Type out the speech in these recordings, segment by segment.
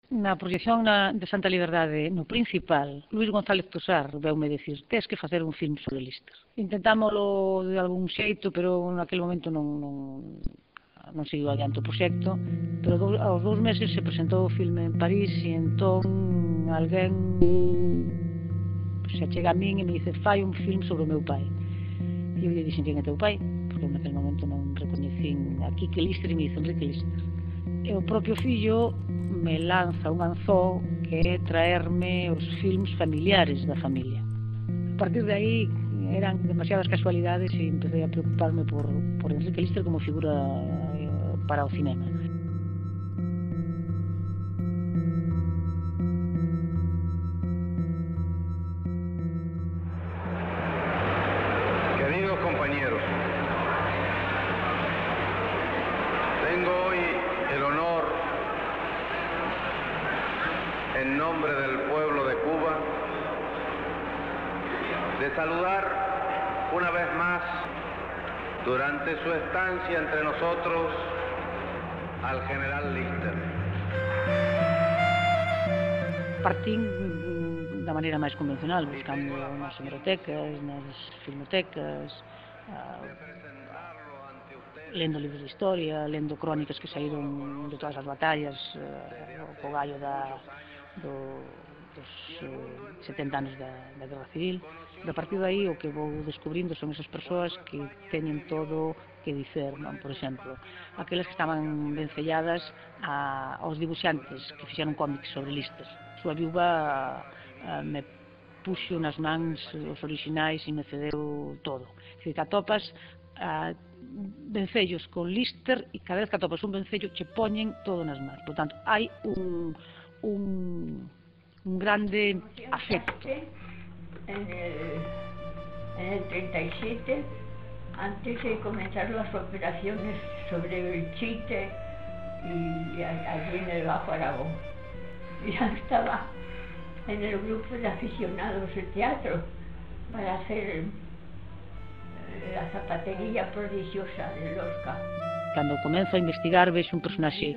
Na proxección de Santa Liberdade, no principal, Luís González Tosar veume dicir: tes que facer un filme sobre Lister. Intentámoslo de algún xeito, pero naquele momento non seguiu adiante o proxecto, pero aos 2 meses se presentou o filme en París e entón alguén se achega a min e me dice: fai un filme sobre o meu pai. E eu lle dixen: quen é teu pai? Porque naquele momento non recoñecín a Quique Lister e me dice: Enrique Lister. E o propio fillo me lanza un anzó que é traerme os filmes familiares da familia. A partir de aí eran demasiadas casualidades e empecé a preocuparme por Enrique Lister como figura para o cinema. Queridos compañeros, tengo hoy el honor, en nombre del pueblo de Cuba, de saludar una vez más, durante su estancia entre nosotros, al general Lister. Partín da maneira máis convencional, buscando nas hemerotecas, nas filmotecas, lendo libros de historia, lendo crónicas que saíron de todas as batallas, o gallo dos 70 anos da Guerra Civil. A partir de aí o que vou descubrindo son esas persoas que teñen todo que dicer, non? Por exemplo, aquelas que estaban vencelladas aos dibuixantes que fixeron cómics sobre Lister. Súa viúva me puxo nas mans os orixinais e me cedeu todo. Que atopas vencellos con Lister e cada vez que atopas un vencello che poñen todo nas mans. Por tanto, hai un grande afecto. En el 37, antes de comenzar las operaciones sobre el Chite y allí en el Bajo Aragón, ya estaba en el grupo de aficionados de teatro para hacer la zapatería prodigiosa del Oscar. Cando comezo a investigar vexo un personaxe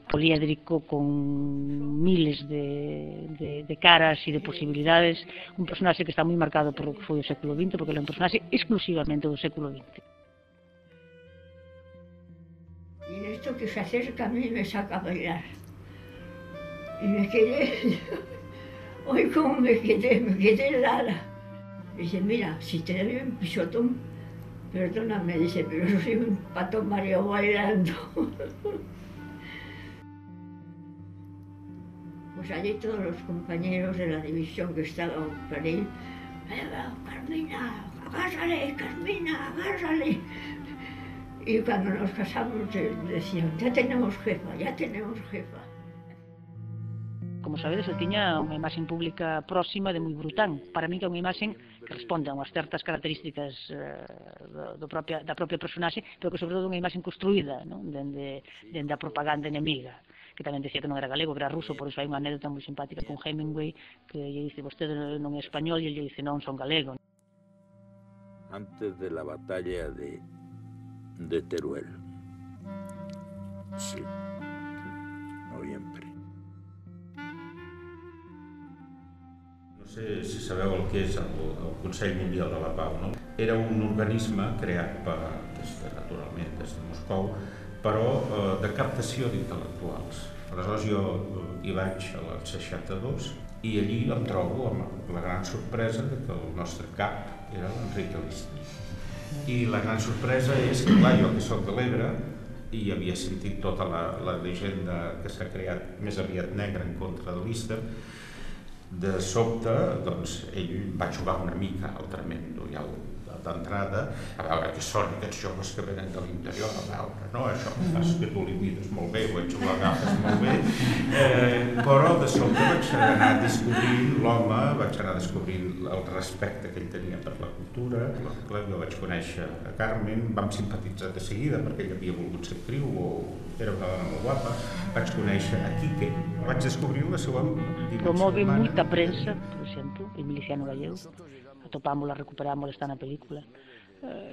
poliédrico con miles de caras e de posibilidades, un personaxe que está moi marcado por o que foi o século XX, porque é un personaxe exclusivamente do século XX. Y en esto que se acerca a mí me saca a bailar. Y me quedé, hoy como me quedé helada. Dice: mira, si te doy un pisotón, perdóname, dice, pero soy un pato mareo bailando. Pues allí todos los compañeros de la división que estaban por ahí: Carmina, agárrale, Carmina, agárrale. Y cuando nos casamos decían: ya tenemos jefa, ya tenemos jefa. Como sabedes, eu tiña unha imaxe pública próxima de moi brután. Para mí que é unha imaxe que responde a unhas certas características da propia personaxe, pero que sobre todo unha imaxe construída, non? Dende a propaganda enemiga, que tamén decía que non era galego, que era ruso. Por iso hai unha anécdota moi simpática con Hemingway, que lle dice: vostede non é español, e lle dice: non, son galego. Antes de la batalla de Teruel. Sí, noviembre. No sé si sabeu el que és el Consell Mundial de la Pau, no? Era un organisme creat naturalment des de Moscou, però de captació d'intel·lectuals. Aleshores jo hi vaig a l'any 62 i allí em trobo amb la gran sorpresa que el nostre cap era l'Enrique Lister. I la gran sorpresa és que, clar, jo que soc de l'Ebre i havia sentit tota la llegenda que s'ha creat més aviat negra en contra de Lister, de sobte, doncs, ell va jugar una mica al tremendo ja d'entrada, a veure què són aquests joves que venen de l'interior, a veure, no? Això que fas que tu l'imites molt bé, ho ets la agafes molt bé, però de sobte vaig anar descobrint l'home, vaig anar descobrint el respecte que ell tenia per la cultura. Jo vaig conèixer a Carmen, vam simpatitzar de seguida perquè ell havia volgut ser actriu o era una dona molt guapa. Vaig conèixer a Quique, vaig descobrir la seva dimensió humana. Promove moita prensa, por exemplo, Emiliano Gallego. Atopámola, recuperámola, está na película.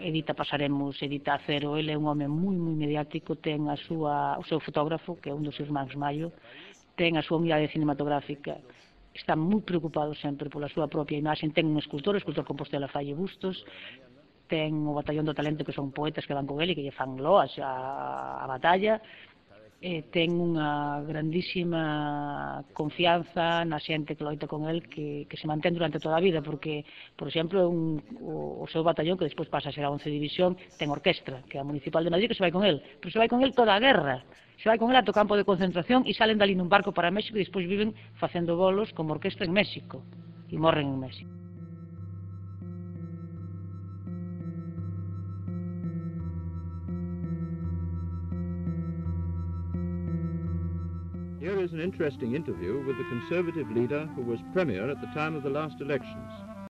Edita Pasaremos, edita Acero. Ele é un home moi mediático, ten o seu fotógrafo, que é un dos irmáns Mayo, ten a súa unidade cinematográfica, está moi preocupado sempre pola súa propia imaxe, ten un escultor, o escultor Compostela falle bustos, ten o Batallón do Talento, que son poetas que van con ele, que lle fan loas a batalla, ten unha grandísima confianza na xente que loita con el, que se mantén durante toda a vida, porque, por exemplo, o seu batallón, que despois pasa a ser a 11 División, ten orquestra, que é a Municipal de Madrid, que se vai con el, pero se vai con el toda a guerra, se vai con el ato campo de concentración e salen dali nun barco para México e despois viven facendo bolos como orquestra en México e morren en México. Here is an interesting interview with the Conservative leader who was Premier at the time of the last elections.